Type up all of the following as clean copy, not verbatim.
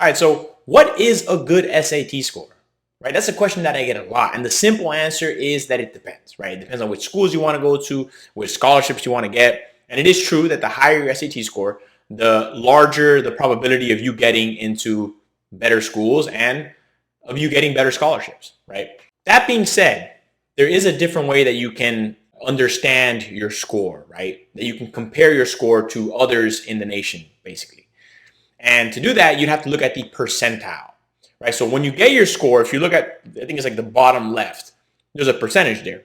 All right, so what is a good SAT score? Right, that's a question that I get a lot. And the simple answer is that it depends, right? It depends on which schools you want to go to, which scholarships you want to get. And it is true that the higher your SAT score, the larger the probability of you getting into better schools and of you getting better scholarships, right? That being said, there is a different way that you can understand your score, right? That you can compare your score to others in the nation, basically. And to do that, you'd have to look at the percentile, right? So when you get your score, if you look at, I think it's like the bottom left, there's a percentage there.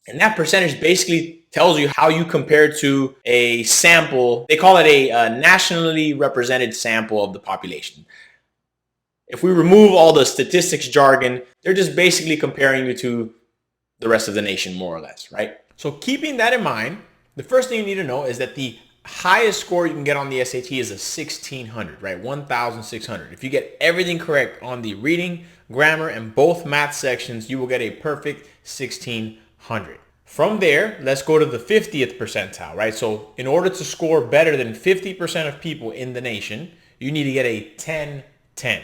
And that percentage basically tells you how you compare to a sample. They call it a nationally represented sample of the population. If we remove all the statistics jargon, they're just basically comparing you to the rest of the nation, more or less, right? So keeping that in mind, the first thing you need to know is that the highest score you can get on the SAT is a 1600, right? 1600. If you get everything correct on the reading, grammar, and both math sections, you will get a perfect 1600. From there, let's go to the 50th percentile, right? So in order to score better than 50% of people in the nation, you need to get a 1010,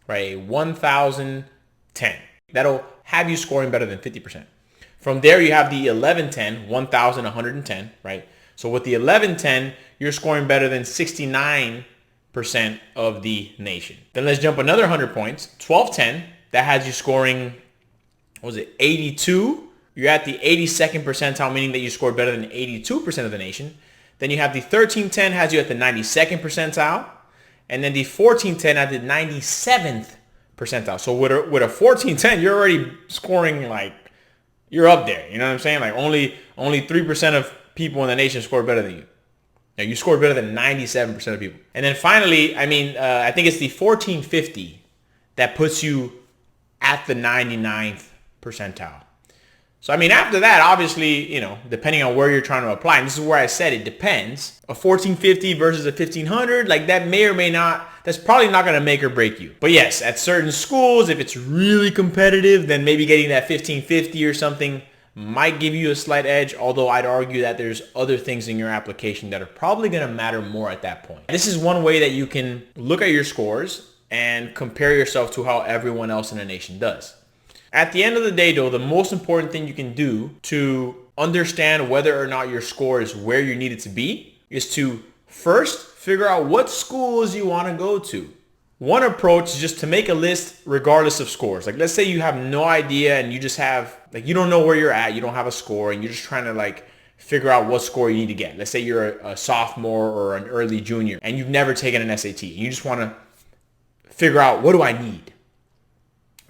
right? A 1010. That'll have you scoring better than 50%. From there, you have the 1110, 1110, right? So with the 1110, you're scoring better than 69% of the nation. Then let's jump another 100 points. 1210, that has you scoring, what was it, 82? You're at the 82nd percentile, meaning that you scored better than 82% of the nation. Then you have the 1310 has you at the 92nd percentile. And then the 1410 at the 97th percentile. So with a 1410, you're already scoring like, you're up there. You know what I'm saying? Like only 3% of people in the nation score better than you. Now you scored better than 97% of people. And then finally, I think it's the 1450 that puts you at the 99th percentile. So, after that, obviously, depending on where you're trying to apply, and this is where I said it depends. A 1450 versus a 1500, like that may or may not, that's probably not going to make or break you. But yes, at certain schools, if it's really competitive, then maybe getting that 1550 or something might give you a slight edge, although I'd argue that there's other things in your application that are probably going to matter more at that point. This is one way that you can look at your scores and compare yourself to how everyone else in the nation does. At the end of the day, though, the most important thing you can do to understand whether or not your score is where you need it to be is to first figure out what schools you want to go to. One approach is just to make a list regardless of scores. Like let's say you have no idea and you just have, you don't know where you're at, you don't have a score, and you're just trying to figure out what score you need to get. Let's say you're a sophomore or an early junior and you've never taken an SAT. And you just want to figure out, what do I need?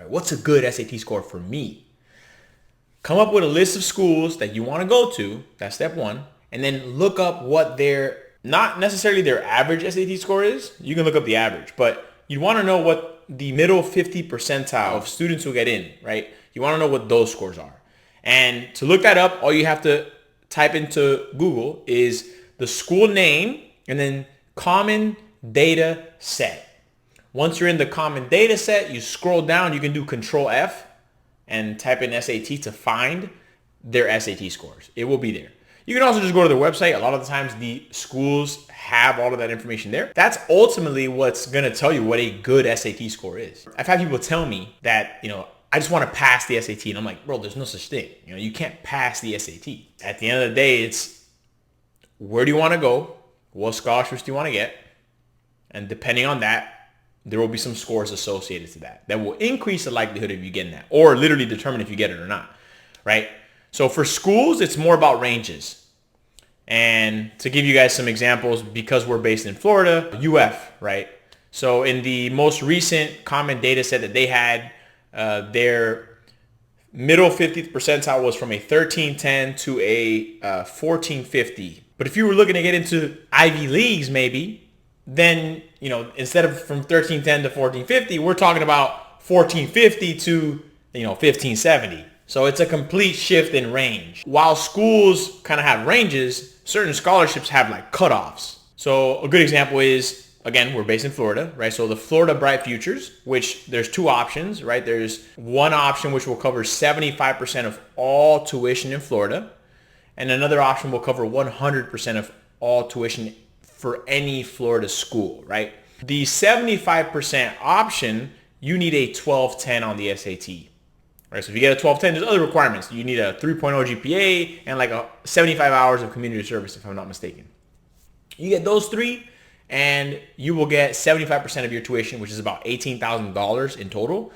What's a good SAT score for me? Come up with a list of schools that you want to go to. That's step one. And then look up what not necessarily their average SAT score is. You can look up the average, but you want to know what the middle 50 percentile of students who get in, right? You want to know what those scores are. And to look that up, all you have to type into Google is the school name and then common data set. Once you're in the common data set, you scroll down, you can do Control F and type in SAT to find their SAT scores. It will be there. You can also just go to their website. A lot of the times the schools have all of that information there. That's ultimately what's going to tell you what a good SAT score is. I've had people tell me that, I just want to pass the SAT. And I'm like, bro, there's no such thing. You can't pass the SAT. At the end of the day, it's where do you want to go? What scholarships do you want to get? And depending on that, there will be some scores associated to that will increase the likelihood of you getting that, or literally determine if you get it or not, right? So for schools, it's more about ranges. And to give you guys some examples, because we're based in Florida, UF, right? So in the most recent common data set that they had, their middle 50th percentile was from a 1310 to a 1450. But if you were looking to get into Ivy Leagues, maybe, then, instead of from 1310 to 1450, we're talking about 1450 to, 1570. So it's a complete shift in range. While schools kind of have ranges, certain scholarships have cutoffs. So a good example is, again, we're based in Florida, right? So the Florida Bright Futures, which there's two options, right? There's one option which will cover 75% of all tuition in Florida. And another option will cover 100% of all tuition for any Florida school, right? The 75% option, you need a 1210 on the SAT. Right, so if you get a 1210, there's other requirements. You need a 3.0 GPA and like 75 hours of community service, if I'm not mistaken. You get those three, and you will get 75% of your tuition, which is about $18,000 in total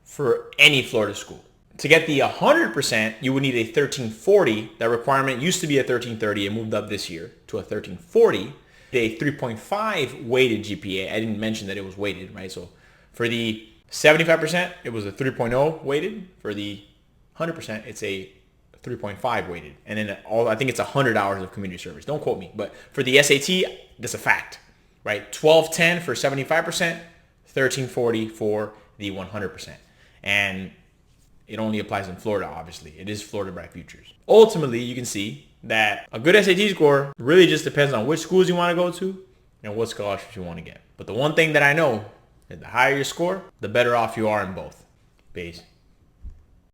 for any Florida school. To get the 100%, you would need a 1340. That requirement used to be a 1330. It moved up this year to a 1340. A 3.5 weighted GPA. I didn't mention that it was weighted, right? So for the 75%, it was a 3.0 weighted. For the 100%, it's a 3.5 weighted. And then I think it's 100 hours of community service. Don't quote me. But for the SAT, that's a fact, right? 1210 for 75%, 1340 for the 100%. And it only applies in Florida, obviously. It is Florida Bright Futures. Ultimately, you can see that a good SAT score really just depends on which schools you want to go to and what scholarships you want to get. But the one thing that I know is the higher your score, the better off you are in both. Peace.